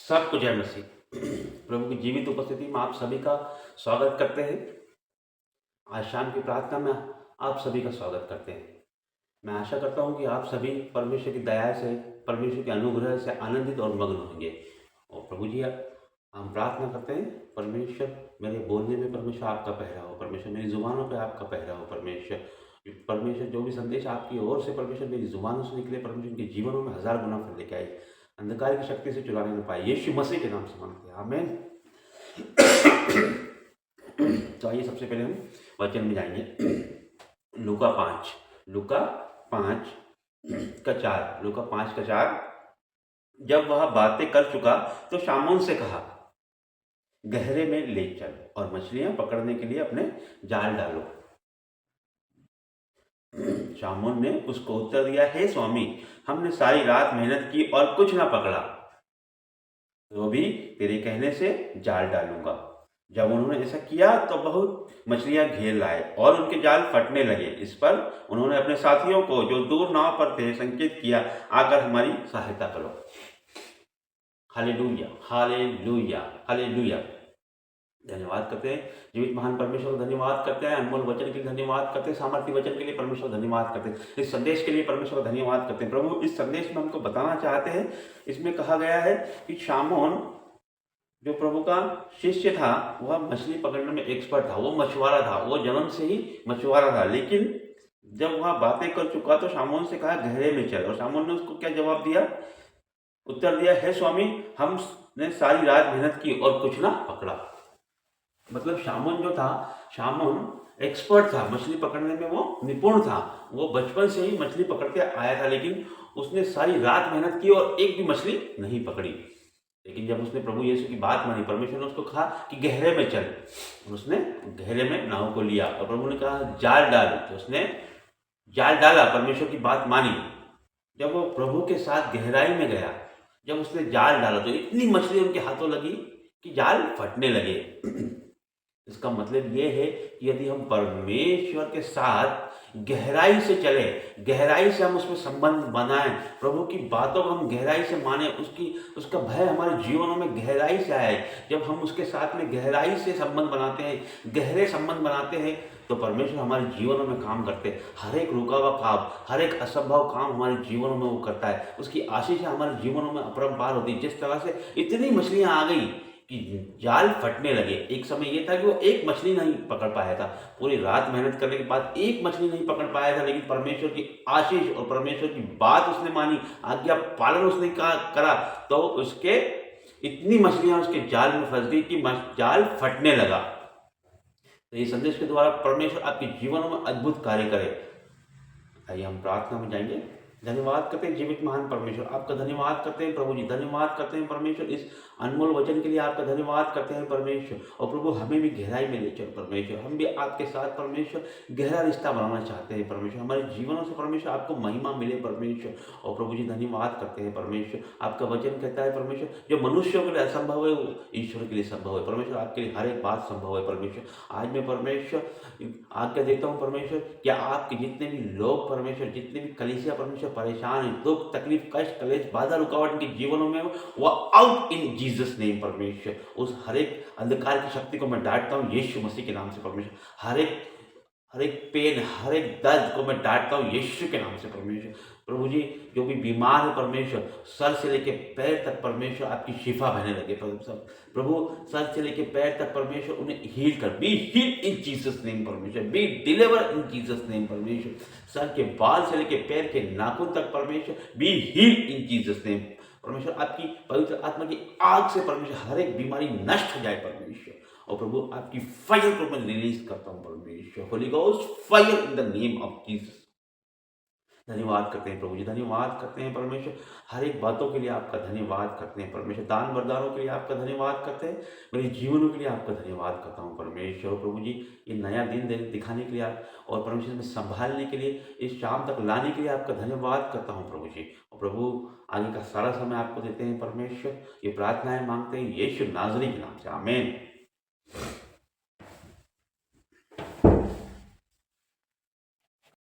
सबको जय मसीह। प्रभु की जीवित उपस्थिति में आप सभी का स्वागत करते हैं। आज शाम की प्रार्थना में आप सभी का स्वागत करते हैं। मैं आशा करता हूं कि आप सभी परमेश्वर की दया से, परमेश्वर के अनुग्रह से आनंदित और मग्न होंगे। और प्रभु जी, हम प्रार्थना करते हैं, परमेश्वर मेरे बोलने में परमेश्वर आपका पहरा हो, परमेश्वर मेरी जुबानों पे आपका पहरा हो। परमेश्वर जो भी संदेश आपकी ओर से परमेश्वर मेरी जुबानों से निकले, परमेश्वर उनके जीवनों में 1000 गुना फल लेके आए, अंधकार की शक्ति से चुराने न पाए। यीशु मसीह के नाम से मांगते हैं, आमीन। तो आइए सबसे पहले हम वचन में जाएंगे। लूका 5 का 4। जब वह बातें कर चुका तो शामौन से कहा, गहरे में ले चल और मछलियां पकड़ने के लिए अपने जाल डालो। शामौन ने उसको उत्तर दिया, हे स्वामी, हमने सारी रात मेहनत की और कुछ ना पकड़ा, तो भी तेरे कहने से जाल डालूंगा। जब उन्होंने ऐसा किया तो बहुत मछलियां घेर लाए और उनके जाल फटने लगे। इस पर उन्होंने अपने साथियों को जो दूर नाव पर थे संकेत किया, आकर हमारी सहायता करो। Hallelujah, hallelujah, hallelujah. धन्यवाद करते हैं जीवित महान परमेश्वर को, धन्यवाद करते हैं अनमोल वचन के लिए, धन्यवाद करते हैं सामर्थ्य वचन के लिए परमेश्वर, धन्यवाद करते हैं इस संदेश के लिए परमेश्वर को, धन्यवाद करते हैं। प्रभु इस संदेश में हमको बताना चाहते हैं, इसमें कहा गया है कि शामौन जो प्रभु का शिष्य था, वह मछली पकड़ने में एक्सपर्ट था, वो मछुआरा था, वो जन्म से ही मछुआरा था। लेकिन जब वह बातें कर चुका तो शामौन से कहा, गहरे में चल। और शामौन ने उसको क्या जवाब दिया, उत्तर दिया, हे स्वामी, हमने सारी रात मेहनत की और कुछ ना पकड़ा। मतलब शामौन जो था, शामौन एक्सपर्ट था, मछली पकड़ने में वो निपुण था, वो बचपन से ही मछली पकड़ते आया था। लेकिन उसने सारी रात मेहनत की और एक भी मछली नहीं पकड़ी। लेकिन जब उसने प्रभु यीशु की बात मानी, परमेश्वर ने उसको कहा कि गहरे में चल, उसने गहरे में नाव को लिया और प्रभु ने कहा जाल डाल, तो उसने जाल डाला, परमेश्वर की बात मानी। जब वो प्रभु के साथ गहराई में गया, जब उसने जाल डाला तो इतनी मछली उनके हाथों लगी कि जाल फटने लगे। इसका मतलब ये है कि यदि हम परमेश्वर के साथ गहराई से चले, गहराई से हम उसमें संबंध बनाएं, प्रभु की बातों को हम गहराई से माने, उसका भय हमारे जीवनों में गहराई से आए, जब हम उसके साथ में गहराई से संबंध बनाते हैं, गहरे संबंध बनाते हैं, तो परमेश्वर हमारे जीवनों में काम करते हैं। हर एक रुका हुआ काम, हर एक असंभव काम हमारे जीवनों में वो करता है। उसकी आशीष हमारे जीवनों में अपरंपार होती है। जिस तरह से इतनी मछलियां आ गई कि जाल फटने लगे। एक समय ये था कि वो एक मछली नहीं पकड़ पाया था, पूरी रात मेहनत करने के बाद एक मछली नहीं पकड़ पाया था। लेकिन परमेश्वर की आशीष और परमेश्वर की बात उसने मानी, आज्ञा पालन उसने करा, तो उसके इतनी मछलियां उसके जाल में फंस गई कि जाल फटने लगा। तो ये संदेश के द्वारा परमेश्वर आपके जीवनों में अद्भुत कार्य करे। आइए हम प्रार्थना में जाएंगे। धन्यवाद करते हैं जीवित महान परमेश्वर, आपका धन्यवाद करते हैं प्रभु जी, धन्यवाद करते हैं परमेश्वर इस अनमोल वचन के लिए, आपका धन्यवाद करते हैं परमेश्वर। और प्रभु हमें भी गहराई में ले चलो परमेश्वर, हम भी आपके साथ परमेश्वर गहरा रिश्ता बनाना चाहते हैं परमेश्वर। हमारे जीवनों से परमेश्वर आपको महिमा मिले परमेश्वर। और प्रभु जी धन्यवाद करते हैं परमेश्वर, आपका वचन कहता है परमेश्वर, जो मनुष्यों के लिए असंभव है वो ईश्वर के लिए संभव है परमेश्वर। आपके लिए हर एक बात संभव है परमेश्वर। आज मैं परमेश्वर आज्ञा देता हूँ परमेश्वर, क्या आपके जितने भी लोग परमेश्वर, जितने भी कलीसिया परमेश्वर परेशान है, दुख तकलीफ कष्ट कलेश बाधा रुकावट इनके जीवनों में, वो आउट इन जीसस नेम परमेश्वर। उस हर एक अंधकार की शक्ति को मैं डांटता हूँ यीशु मसीह के नाम से परमेश्वर। हर एक पेन, हर एक दर्द को मैं डांटता हूँ यीशु के नाम से परमेश्वर। प्रभु जी, जो भी बीमार है परमेश्वर, सर से लेके पैर तक परमेश्वर आपकी शिफा बहने लगे प्रभु, सर से लेके पैर तक परमेश्वर उन्हें हील कर, be heal in Jesus name परमेश्वर, be deliver in Jesus name परमेश्वर। सर के बाल से लेके पैर के नाखून तक परमेश्वर, be heal in Jesus name परमेश्वर। आपकी पवित्र आत्मा की आग से परमेश्वर हर एक बीमारी नष्ट हो जाए परमेश्वर। और प्रभु आपकी फायर को मैं रिलीज करता हूं परमेश्वर, Holi ghost fire in the name of Jesus. धन्यवाद करते हैं प्रभु जी, धन्यवाद करते हैं परमेश्वर, हर एक बातों के लिए आपका धन्यवाद करते हैं परमेश्वर, दान वरदानों के लिए आपका धन्यवाद करते हैं, मेरे जीवनों के लिए आपका धन्यवाद करता हूँ परमेश्वर। प्रभु जी, ये नया दिन दिखाने के लिए आप और परमेश्वर में संभालने के लिए, इस शाम तक लाने के लिए आपका धन्यवाद करता हूँ प्रभु जी। और प्रभु आगे का सारा समय आपको देते हैं परमेश्वर। ये प्रार्थनाएं मांगते हैं यीशु नाज़री के नाम से, आमीन।